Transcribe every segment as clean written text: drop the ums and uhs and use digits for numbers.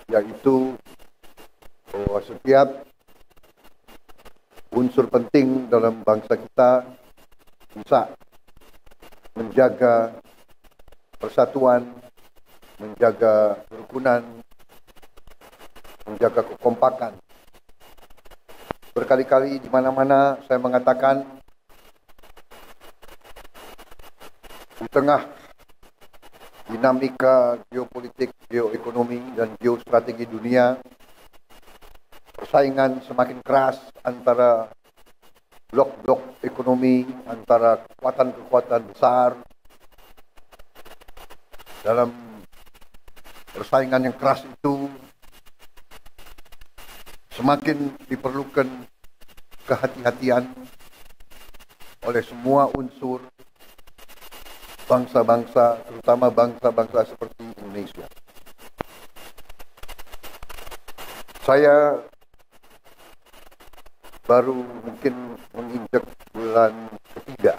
yaitu bahwa setiap unsur penting dalam bangsa kita bisa menjaga persatuan, menjaga kerukunan, menjaga kekompakan. Berkali-kali di mana-mana saya mengatakan, di tengah dinamika geopolitik, geoekonomi, dan geostrategi dunia, persaingan semakin keras antara blok-blok ekonomi, antara kekuatan-kekuatan besar. Dalam persaingan yang keras itu, semakin diperlukan kehati-hatian oleh semua unsur bangsa-bangsa, terutama bangsa-bangsa seperti Indonesia. Saya baru mungkin menginjak bulan ketiga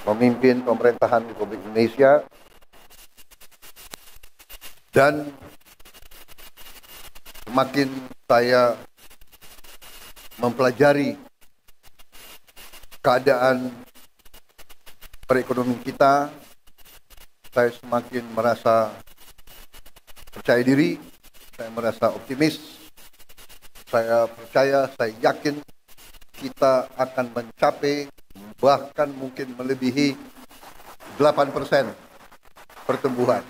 memimpin pemerintahan Republik Indonesia, dan semakin saya mempelajari keadaan perekonomian kita, saya semakin merasa percaya diri, saya merasa optimis, saya percaya, saya yakin kita akan mencapai, bahkan mungkin melebihi 8% pertumbuhan.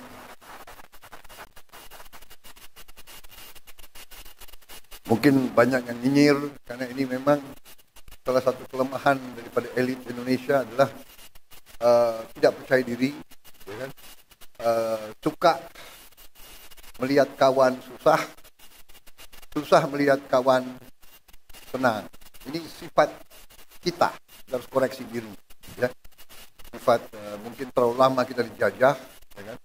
Mungkin banyak yang nyinyir, karena ini memang salah satu kelemahan daripada elit Indonesia adalah tidak percaya diri, ya kan? Suka melihat kawan susah, susah melihat kawan senang. Ini sifat kita harus koreksi diri, ya. Sifat mungkin terlalu lama kita dijajah, ya kan?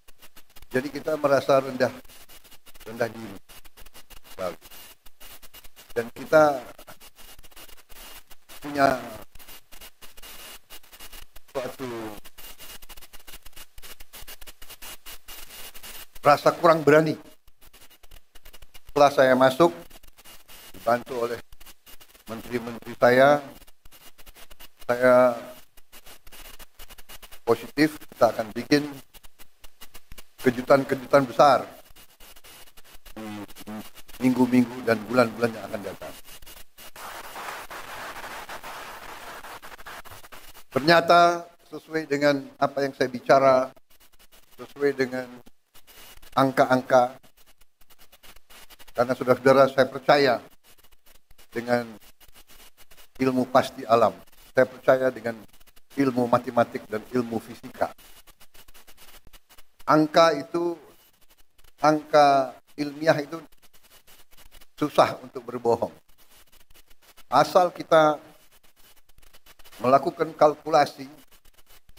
Jadi kita merasa rendah diri, dan kita punya suatu rasa kurang berani. Setelah saya masuk, dibantu oleh menteri-menteri saya positif, kita akan bikin kejutan-kejutan besar di minggu-minggu dan bulan-bulan yang akan datang. Ternyata sesuai dengan apa yang saya bicara, sesuai dengan angka-angka, karena saudara-saudara, saya percaya dengan ilmu pasti alam. Saya percaya dengan ilmu matematik dan ilmu fisika. Angka ilmiah itu susah untuk berbohong. Asal kita melakukan kalkulasi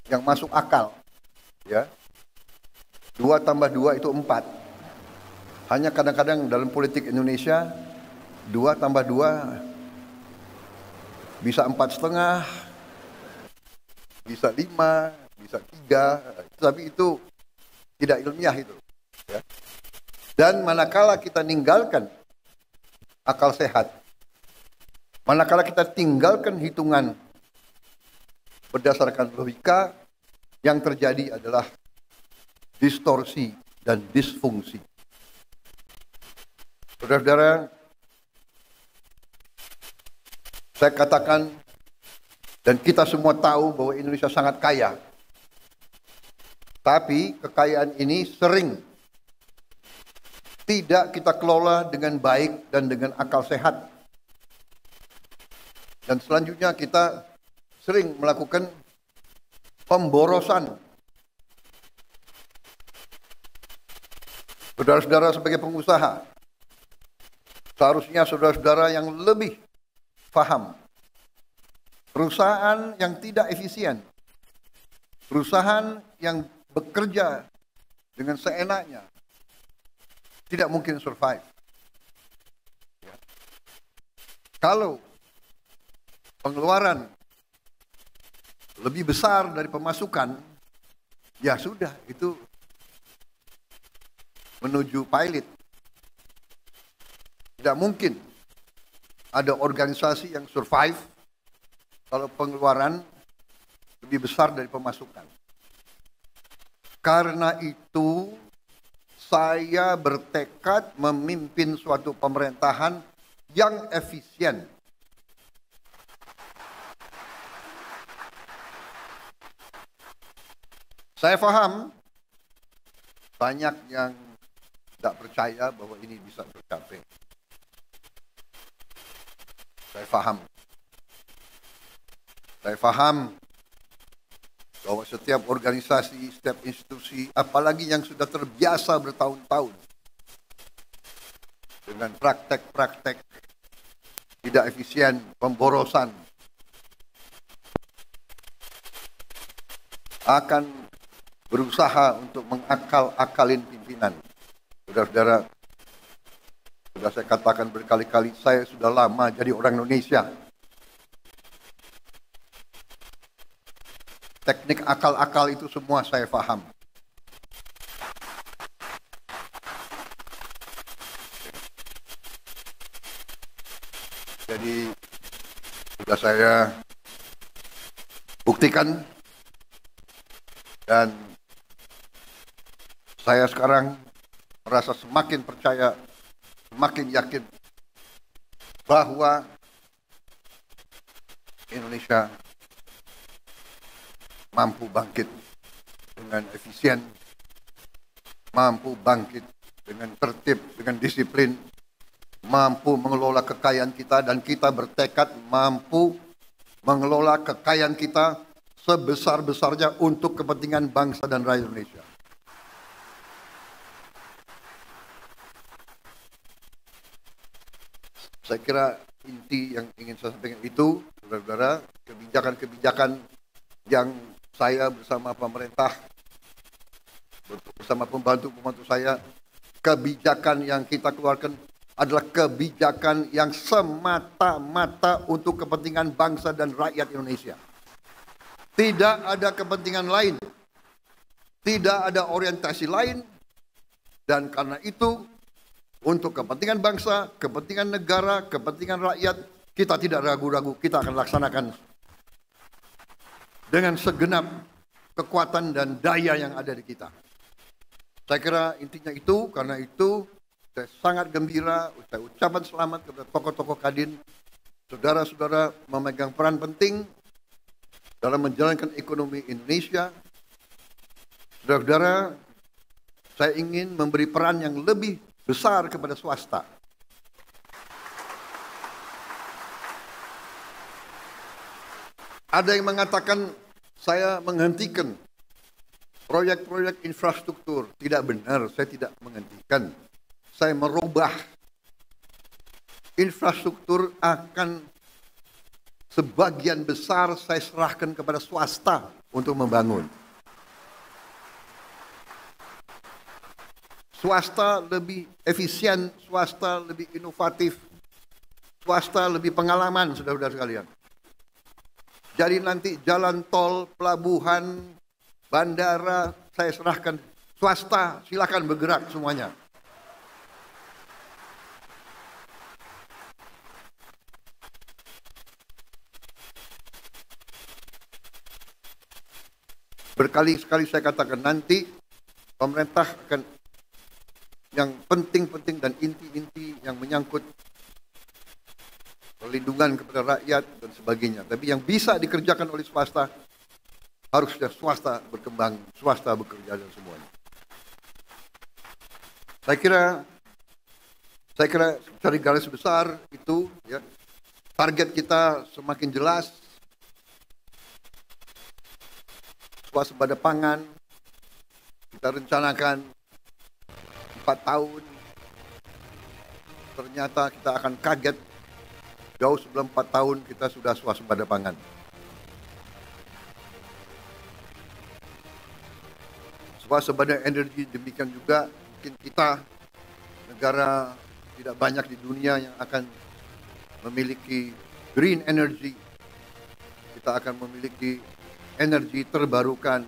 yang masuk akal, ya. 2 tambah 2 itu 4. Hanya kadang-kadang dalam politik Indonesia 2 tambah 2 bisa 4,5, bisa 5, bisa 3, tapi itu tidak ilmiah itu, ya. Dan manakala kita ninggalkan akal sehat, manakala kita tinggalkan hitungan berdasarkan logika, yang terjadi adalah distorsi dan disfungsi. Saudara-saudara, saya katakan, dan kita semua tahu bahwa Indonesia sangat kaya. Tapi kekayaan ini sering tidak kita kelola dengan baik dan dengan akal sehat. Dan selanjutnya kita sering melakukan pemborosan. Saudara-saudara sebagai pengusaha, seharusnya saudara-saudara yang lebih paham. Perusahaan yang tidak efisien, perusahaan yang bekerja dengan seenaknya, tidak mungkin survive. Kalau pengeluaran lebih besar dari pemasukan, ya sudah, itu menuju pilot. Tidak mungkin ada organisasi yang survive kalau pengeluaran lebih besar dari pemasukan. Karena itu, saya bertekad memimpin suatu pemerintahan yang efisien. Saya paham banyak yang tidak percaya bahwa ini bisa tercapai. Saya paham bahwa setiap organisasi, setiap institusi, apalagi yang sudah terbiasa bertahun-tahun dengan praktek-praktek tidak efisien, pemborosan, akan berusaha untuk mengakal-akalin pimpinan. Saudara-saudara, sudah saya katakan berkali-kali, saya sudah lama jadi orang Indonesia. Teknik akal-akal itu semua saya paham. Jadi sudah saya buktikan dan saya sekarang merasa semakin percaya, semakin yakin bahwa Indonesia mampu bangkit dengan efisien, mampu bangkit dengan tertib, dengan disiplin, mampu mengelola kekayaan kita, dan kita bertekad mampu mengelola kekayaan kita sebesar-besarnya untuk kepentingan bangsa dan rakyat Indonesia. Saya kira inti yang ingin saya sampaikan itu, saudara-saudara, kebijakan-kebijakan yang saya bersama pemerintah, bersama pembantu-pembantu saya, kebijakan yang kita keluarkan adalah kebijakan yang semata-mata untuk kepentingan bangsa dan rakyat Indonesia. Tidak ada kepentingan lain, tidak ada orientasi lain, dan karena itu untuk kepentingan bangsa, kepentingan negara, kepentingan rakyat, kita tidak ragu-ragu, kita akan laksanakan dengan segenap kekuatan dan daya yang ada di kita. Saya kira intinya itu, karena itu saya sangat gembira, saya ucapkan selamat kepada tokoh-tokoh Kadin, saudara-saudara memegang peran penting dalam menjalankan ekonomi Indonesia. Saudara-saudara, saya ingin memberi peran yang lebih besar kepada swasta. Ada yang mengatakan saya menghentikan proyek-proyek infrastruktur. Tidak benar, saya tidak menghentikan. Saya merubah. Infrastruktur akan sebagian besar saya serahkan kepada swasta untuk membangun. Swasta lebih efisien, swasta lebih inovatif, swasta lebih pengalaman, saudara-saudara sekalian. Jadi nanti jalan tol, pelabuhan, bandara, saya serahkan swasta, silakan bergerak semuanya. Berkali-kali saya katakan nanti pemerintah akan yang penting-penting dan inti-inti yang menyangkut perlindungan kepada rakyat dan sebagainya. Tapi yang bisa dikerjakan oleh swasta, harusnya swasta berkembang, swasta bekerja dan semuanya. Saya kira dari garis besar itu, ya, target kita semakin jelas. Swasembada pangan, kita rencanakan 4 tahun, ternyata kita akan kaget jauh sebelum 4 tahun kita sudah swasembada pangan. Swasembada energi demikian juga, mungkin kita negara tidak banyak di dunia yang akan memiliki green energy. Kita akan memiliki energi terbarukan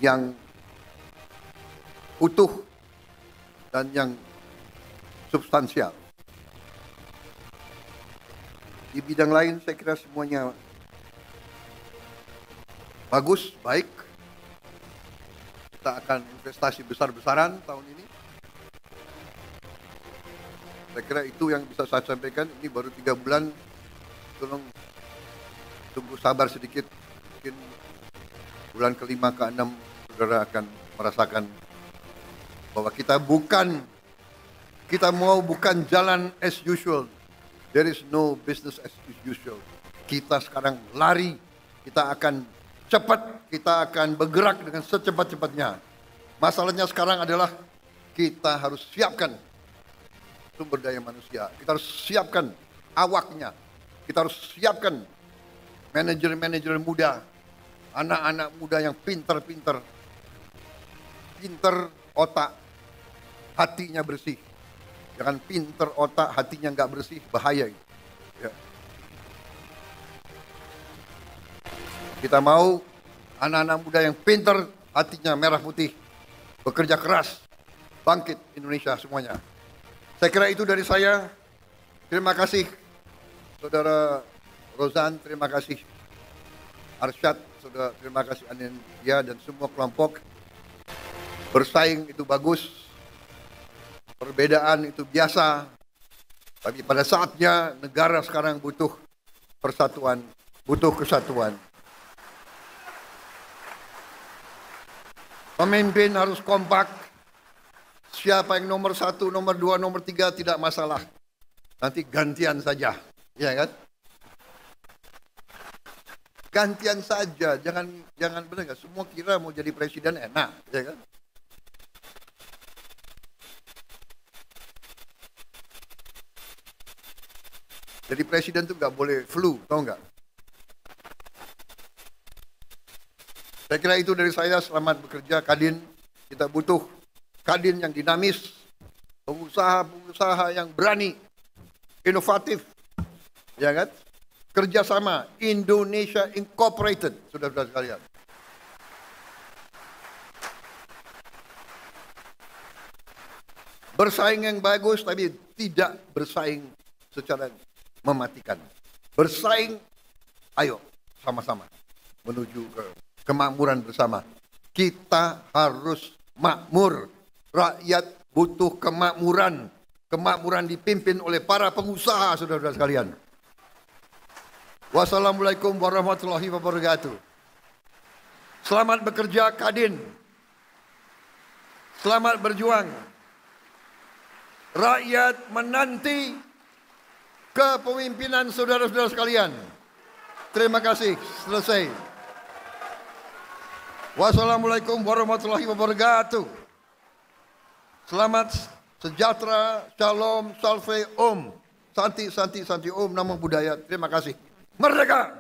yang utuh dan yang substansial. Di bidang lain saya kira semuanya bagus, baik. Kita akan investasi besar-besaran tahun ini. Saya kira itu yang bisa saya sampaikan. Ini baru 3 bulan. Tolong tunggu sabar sedikit. Mungkin bulan ke-5 ke-6 saudara akan merasakan bahwa kita mau bukan jalan as usual. There is no business as usual. Kita sekarang lari, kita akan cepat, kita akan bergerak dengan secepat-cepatnya. Masalahnya sekarang adalah kita harus siapkan sumber daya manusia. Kita harus siapkan awaknya. Kita harus siapkan manajer-manajer muda, anak-anak muda yang pinter otak, hatinya bersih. Jangan pinter otak, hatinya nggak bersih, bahaya itu. Ya. Kita mau anak-anak muda yang pinter, hatinya merah putih, bekerja keras, bangkit Indonesia semuanya. Saya kira itu dari saya. Terima kasih Saudara Rozan, terima kasih Arsyad, Saudara, terima kasih Anindya dan semua kelompok. Bersaing itu bagus, perbedaan itu biasa, tapi pada saatnya negara sekarang butuh persatuan, butuh kesatuan. Pemimpin harus kompak. Siapa yang nomor 1, nomor 2, nomor 3 tidak masalah. Nanti gantian saja, ya kan? Gantian saja, jangan benar nggak? Semua kira mau jadi presiden enak, ya kan? Jadi presiden tuh nggak boleh flu, tahu nggak? Saya kira itu dari saya. Selamat bekerja Kadin. Kita butuh Kadin yang dinamis, pengusaha-pengusaha yang berani, inovatif, ya kan? Kerjasama Indonesia Incorporated, saudara-saudara sekalian. Bersaing yang bagus, tapi tidak bersaing secara mematikan. Bersaing, ayo sama-sama menuju ke kemakmuran bersama. Kita harus makmur. Rakyat butuh kemakmuran. Kemakmuran dipimpin oleh para pengusaha, saudara-saudara sekalian. Wassalamualaikum warahmatullahi wabarakatuh. Selamat bekerja Kadin. Selamat berjuang. Rakyat menanti kepemimpinan saudara-saudara sekalian. Terima kasih. Selesai. Wassalamualaikum warahmatullahi wabarakatuh. Selamat sejahtera, shalom, salve, om. Santi, santi, santi, om, namo buddhaya. Terima kasih. Merdeka!